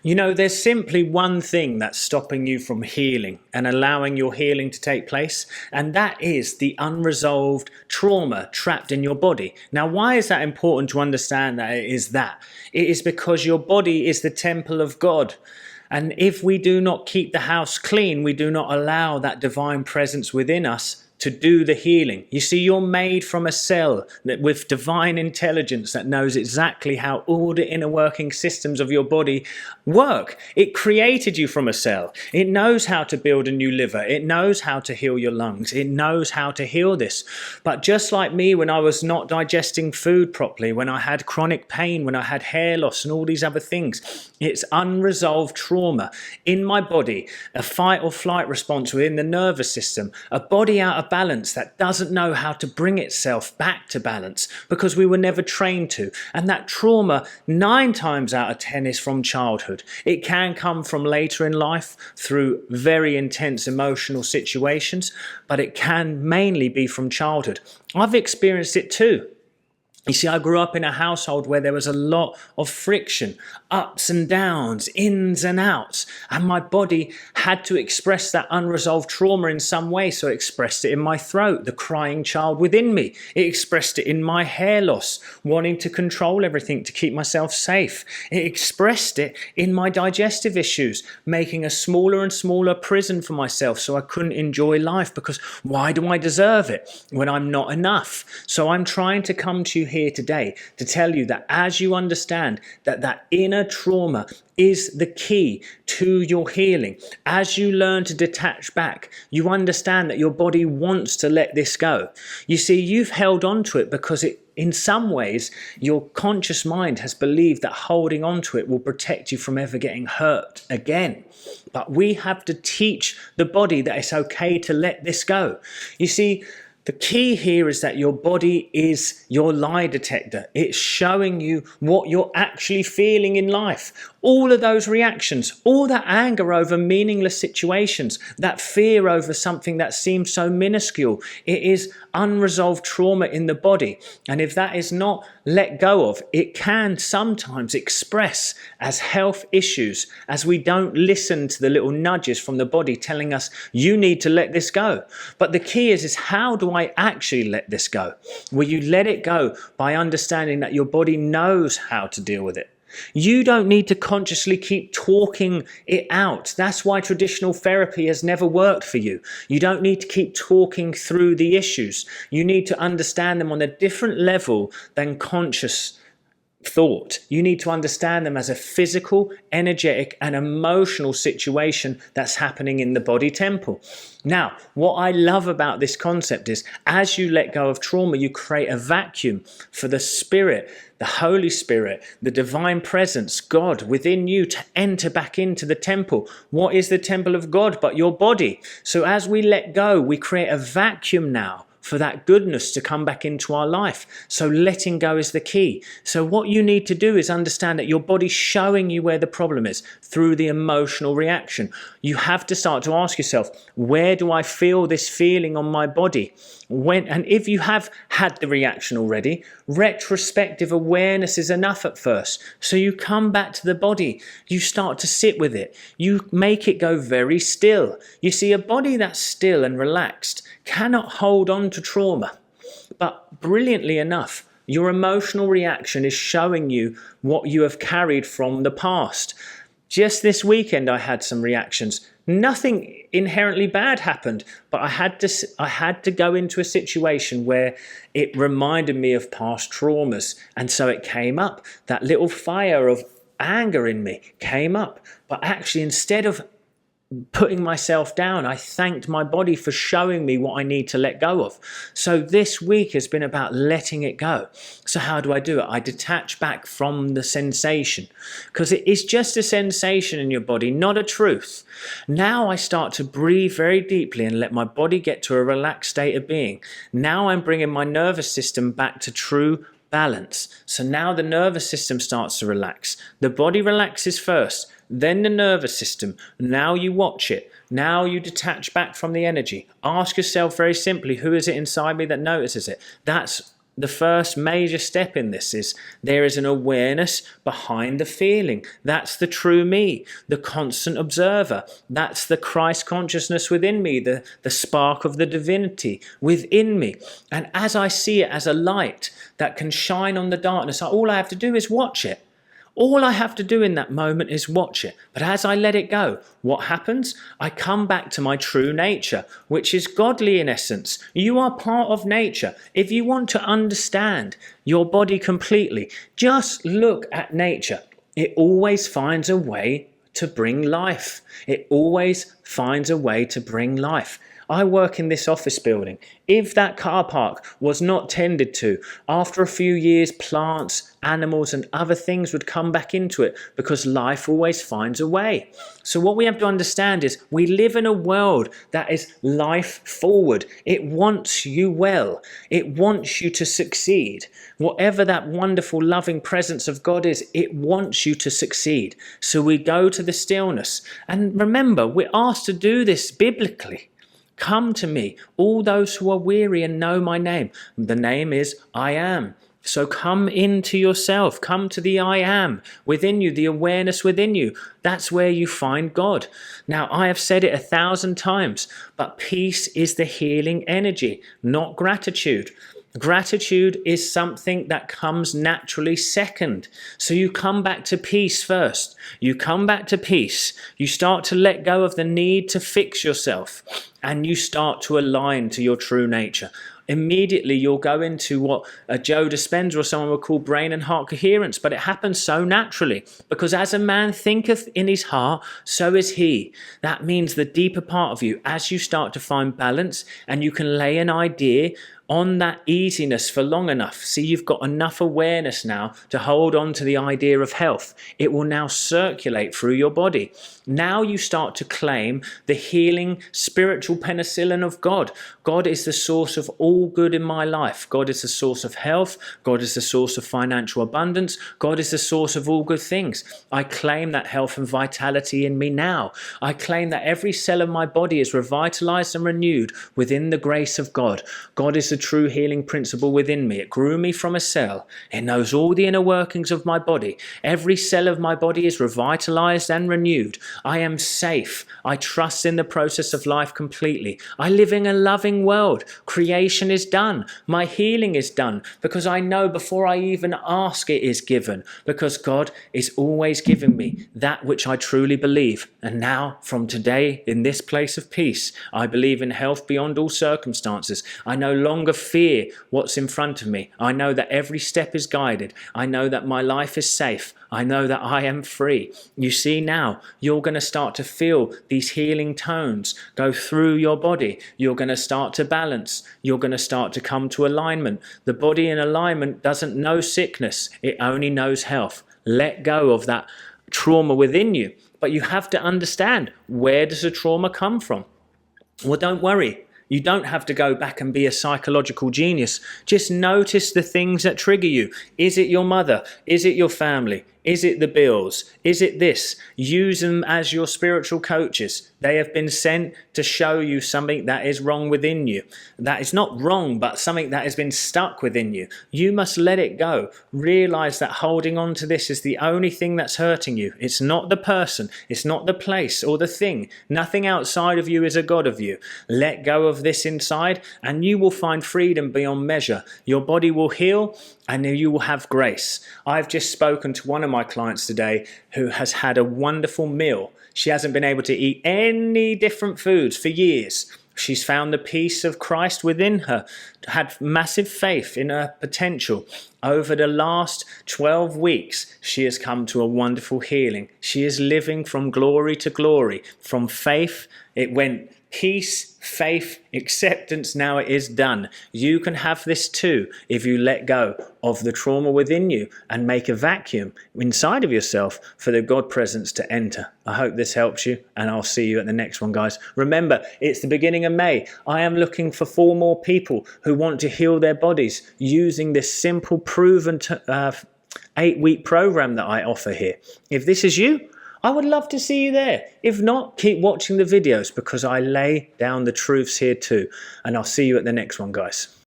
There's simply one thing that's stopping you from healing and allowing your healing to take place, and that is the unresolved trauma trapped in your body. Now, why is that important to understand that it is that? It is because your body is the temple of God. And if we do not keep the house clean, we do not allow that divine presence within us to do the healing. You see, you're made from a cell with divine intelligence that knows exactly how all the inner working systems of your body work. It created you from a cell. It knows how to build a new liver. It knows how to heal your lungs. It knows how to heal this. But just like me, when I was not digesting food properly, when I had chronic pain, when I had hair loss and all these other things, it's unresolved trauma in my body, a fight or flight response within the nervous system, a body out of balance that doesn't know how to bring itself back to balance because we were never trained to. And that trauma 9 times out of 10 is from childhood. It can come from later in life through very intense emotional situations, but it can mainly be from childhood. I've experienced it too. You see, I grew up in a household where there was a lot of friction, ups and downs, ins and outs, and my body had to express that unresolved trauma in some way. So it expressed it in my throat, the crying child within me. It expressed it in my hair loss, wanting to control everything to keep myself safe. It expressed it in my digestive issues, making a smaller and smaller prison for myself so I couldn't enjoy life because why do I deserve it when I'm not enough? So I'm trying to come to you here today to tell you that as you understand that inner trauma is the key to your healing, as you learn to detach back, you understand that your body wants to let this go. You see, you've held on to it because in some ways, your conscious mind has believed that holding on to it will protect you from ever getting hurt again. But we have to teach the body that it's okay to let this go. You see, the key here is that your body is your lie detector. It's showing you what you're actually feeling in life. All of those reactions, all that anger over meaningless situations, that fear over something that seems so minuscule, it is unresolved trauma in the body. And if that is not let go of, it can sometimes express as health issues as we don't listen to the little nudges from the body telling us, you need to let this go. But the key is how do I actually let this go? Well, you let it go by understanding that your body knows how to deal with it. You don't need to consciously keep talking it out. That's why traditional therapy has never worked for you. You don't need to keep talking through the issues. You need to understand them on a different level than conscious thought. You need to understand them as a physical, energetic, and emotional situation that's happening in the body temple. Now, what I love about this concept is as you let go of trauma, you create a vacuum for the spirit, the Holy Spirit, the divine presence, God within you to enter back into the temple. What is the temple of God but your body? So as we let go, we create a vacuum now for that goodness to come back into our life. So letting go is the key. So what you need to do is understand that your body's showing you where the problem is through the emotional reaction. You have to start to ask yourself, where do I feel this feeling on my body? And if you have had the reaction already, retrospective awareness is enough at first. So you come back to the body, you start to sit with it, you make it go very still. You see, a body that's still and relaxed cannot hold on to trauma. But brilliantly enough, your emotional reaction is showing you what you have carried from the past. Just this weekend, I had some reactions. Nothing inherently bad happened, but I had to go into a situation where it reminded me of past traumas. And so it came up. That little fire of anger in me came up. But actually, instead of putting myself down, I thanked my body for showing me what I need to let go of. So this week has been about letting it go. So how do I do it? I detach back from the sensation because it is just a sensation in your body, not a truth. Now I start to breathe very deeply and let my body get to a relaxed state of being. Now I'm bringing my nervous system back to true balance. So now the nervous system starts to relax. The body relaxes first, then the nervous system. Now you watch it. Now you detach back from the energy. Ask yourself very simply, who is it inside me that notices it? That's The first major step in this is there is an awareness behind the feeling. That's the true me, the constant observer. That's the Christ consciousness within me, the spark of the divinity within me. And as I see it as a light that can shine on the darkness, all I have to do is watch it. All I have to do in that moment is watch it. But as I let it go, what happens? I come back to my true nature, which is godly in essence. You are part of nature. If you want to understand your body completely, just look at nature. It always finds a way to bring life. It always finds a way to bring life. I work in this office building. If that car park was not tended to, after a few years, plants, animals and other things would come back into it because life always finds a way. So what we have to understand is we live in a world that is life forward. It wants you well. It wants you to succeed. Whatever that wonderful loving presence of God is, it wants you to succeed. So we go to the stillness. And remember, we're asked to do this biblically. Come to me, all those who are weary and know my name. The name is I am. So come into yourself. Come to the I am within you, the awareness within you. That's where you find God. Now, I have said it 1,000 times, but peace is the healing energy, not gratitude. Gratitude is something that comes naturally second. So you come back to peace first. You come back to peace. You start to let go of the need to fix yourself and you start to align to your true nature. Immediately you'll go into what Joe Dispenza or someone would call brain and heart coherence, but it happens so naturally because as a man thinketh in his heart, so is he. That means the deeper part of you, as you start to find balance and you can lay an idea on that easiness for long enough. See, you've got enough awareness now to hold on to the idea of health. It will now circulate through your body. Now you start to claim the healing spiritual penicillin of God. God is the source of all good in my life. God is the source of health. God is the source of financial abundance. God is the source of all good things. I claim that health and vitality in me now. I claim that every cell of my body is revitalized and renewed within the grace of God. God is the true healing principle within me. It grew me from a cell. It knows all the inner workings of my body. Every cell of my body is revitalized and renewed. I am safe. I trust in the process of life completely. I live in a loving world. Creation is done. My healing is done because I know before I even ask it is given, because God is always giving me that which I truly believe. And now from today in this place of peace, I believe in health beyond all circumstances. I no longer fear what's in front of me. I know that every step is guided. I know that my life is safe. I know that I am free. You see now, you're going to start to feel these healing tones go through your body. You're going to start to balance. You're going to start to come to alignment. The body in alignment doesn't know sickness. It only knows health. Let go of that trauma within you. But you have to understand, where does the trauma come from? Well, don't worry. You don't have to go back and be a psychological genius. Just notice the things that trigger you. Is it your mother? Is it your family? Is it the bills? Is it this? Use them as your spiritual coaches. They have been sent to show you something that is wrong within you. That is not wrong, but something that has been stuck within you. You must let it go. Realize that holding on to this is the only thing that's hurting you. It's not the person. It's not the place or the thing. Nothing outside of you is a god of you. Let go of this inside and you will find freedom beyond measure. Your body will heal and you will have grace. I've just spoken to one of my clients today who has had a wonderful meal. She hasn't been able to eat any different foods for years. She's found the peace of Christ within her, had massive faith in her potential. Over the last 12 weeks, she has come to a wonderful healing. She is living from glory to glory. From faith, it went peace, faith, acceptance. Now it is done. You can have this too if you let go of the trauma within you and make a vacuum inside of yourself for the God presence to enter. I hope this helps you and I'll see you at the next one, guys. Remember, it's the beginning of May. I am looking for 4 more people who want to heal their bodies using this simple, proven 8-week program that I offer here. If this is you, I would love to see you there. If not, keep watching the videos because I lay down the truths here too. And I'll see you at the next one, guys.